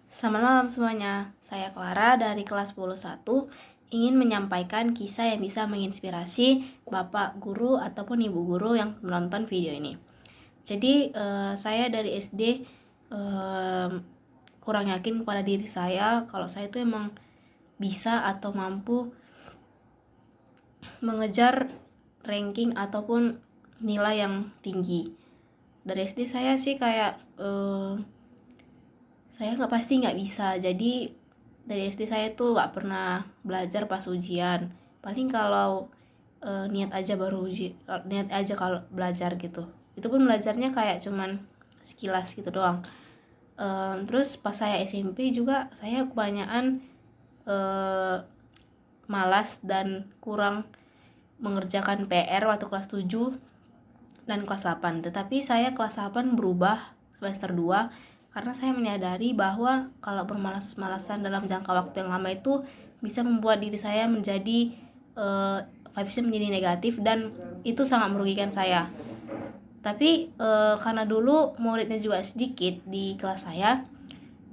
Selamat malam semuanya, saya Clara dari kelas 1 ingin menyampaikan kisah yang bisa menginspirasi Bapak Guru ataupun Ibu Guru yang menonton video ini. Jadi saya dari SD kurang yakin kepada diri saya kalau saya itu emang bisa atau mampu mengejar ranking ataupun nilai yang tinggi. Dari SD saya sih kayak saya nggak bisa. Jadi dari SD saya tuh nggak pernah belajar pas ujian. Paling kalau niat aja kalau belajar gitu. Itu pun belajarnya kayak cuman sekilas gitu doang. Terus pas saya SMP juga saya kebanyakan malas dan kurang mengerjakan PR waktu kelas 7 dan kelas 8. Tetapi saya kelas 8 berubah semester 2 karena saya menyadari bahwa kalau bermalas-malasan dalam jangka waktu yang lama itu bisa membuat diri saya menjadi vibesnya menjadi negatif dan itu sangat merugikan saya. Tapi karena dulu muridnya juga sedikit di kelas saya,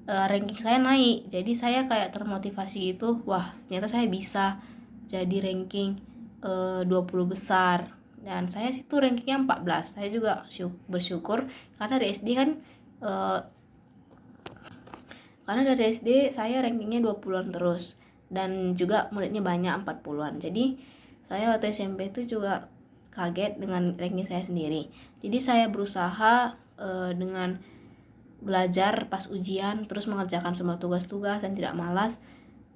ranking saya naik. Jadi saya kayak termotivasi gitu, wah ternyata saya bisa jadi ranking 20 besar. Dan saya situ rankingnya 14. Saya juga bersyukur karena dari SD kan saya rankingnya 20-an terus dan juga muridnya banyak 40-an. Jadi saya waktu SMP itu juga kaget dengan ranking saya sendiri. Jadi saya berusaha dengan belajar pas ujian, terus mengerjakan semua tugas-tugas dan tidak malas.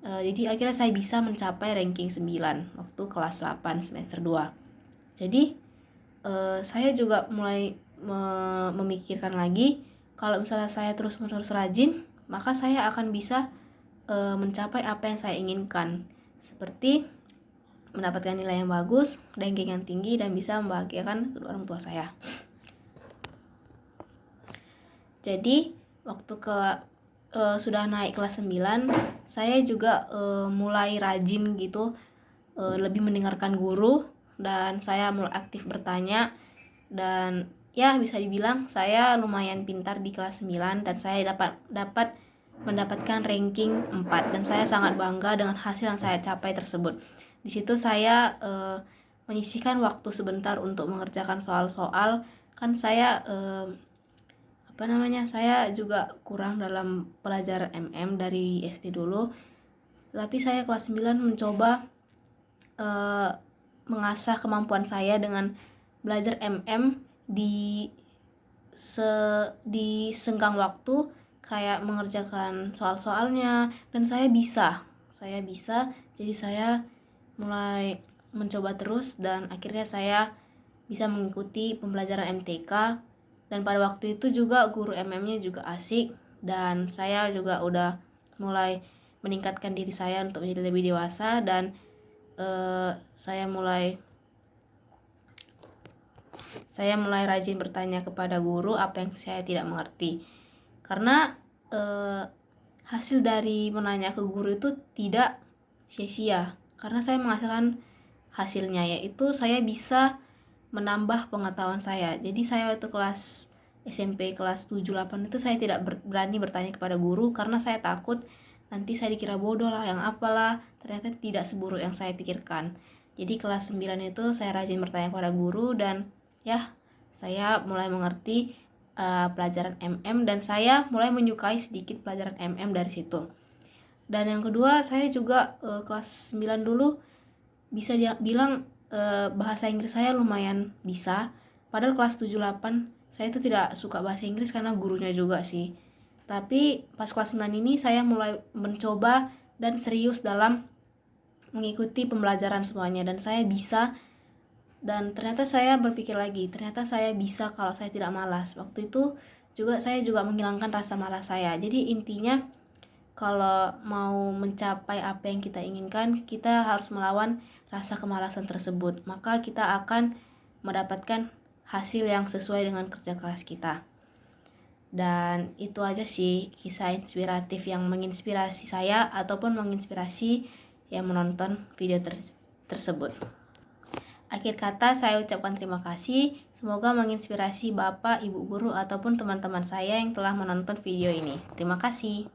Jadi akhirnya saya bisa mencapai ranking 9 waktu kelas 8 semester 2. Jadi saya juga mulai memikirkan lagi kalau misalnya saya terus-menerus rajin, maka saya akan bisa mencapai apa yang saya inginkan, seperti mendapatkan nilai yang bagus, ranking yang tinggi, dan bisa membahagiakan kedua orang tua saya. Jadi waktu sudah naik kelas 9, saya juga mulai rajin gitu, lebih mendengarkan guru, dan saya mulai aktif bertanya, dan ya bisa dibilang saya lumayan pintar di kelas 9 dan saya dapat mendapatkan ranking 4 dan saya sangat bangga dengan hasil yang saya capai tersebut. Di situ saya menyisihkan waktu sebentar untuk mengerjakan soal-soal. Kan saya saya juga kurang dalam pelajaran MM dari SD dulu. Tapi saya kelas 9 mencoba mengasah kemampuan saya dengan belajar MM di senggang waktu, kayak mengerjakan soal-soalnya, dan saya bisa. Jadi saya mulai mencoba terus dan akhirnya saya bisa mengikuti pembelajaran MTK. Dan pada waktu itu juga guru MM-nya juga asik dan saya juga udah mulai meningkatkan diri saya untuk menjadi lebih dewasa, dan saya mulai rajin bertanya kepada guru apa yang saya tidak mengerti. Karena hasil dari menanya ke guru itu tidak sia-sia, karena saya menghasilkan hasilnya, yaitu saya bisa menambah pengetahuan saya. Jadi saya waktu kelas SMP kelas 7-8 itu saya tidak berani bertanya kepada guru karena saya takut nanti saya dikira bodoh lah, yang apalah. Ternyata tidak seburuk yang saya pikirkan. Jadi kelas 9 itu saya rajin bertanya kepada guru dan ya saya mulai mengerti pelajaran MM dan saya mulai menyukai sedikit pelajaran MM dari situ. Dan yang kedua, saya juga kelas 9 dulu bisa bilang bahasa Inggris saya lumayan bisa. Padahal kelas 7-8 saya itu tidak suka bahasa Inggris karena gurunya juga sih. Tapi pas kelas 9 ini saya mulai mencoba dan serius dalam mengikuti pembelajaran semuanya dan saya bisa. Dan ternyata saya berpikir lagi, ternyata saya bisa kalau saya tidak malas. Waktu itu saya juga menghilangkan rasa malas saya. Jadi intinya kalau mau mencapai apa yang kita inginkan, kita harus melawan rasa kemalasan tersebut. Maka kita akan mendapatkan hasil yang sesuai dengan kerja keras kita. Dan itu aja sih kisah inspiratif yang menginspirasi saya ataupun menginspirasi yang menonton video tersebut. Akhir kata saya ucapkan terima kasih. Semoga menginspirasi Bapak, Ibu Guru ataupun teman-teman saya yang telah menonton video ini. Terima kasih.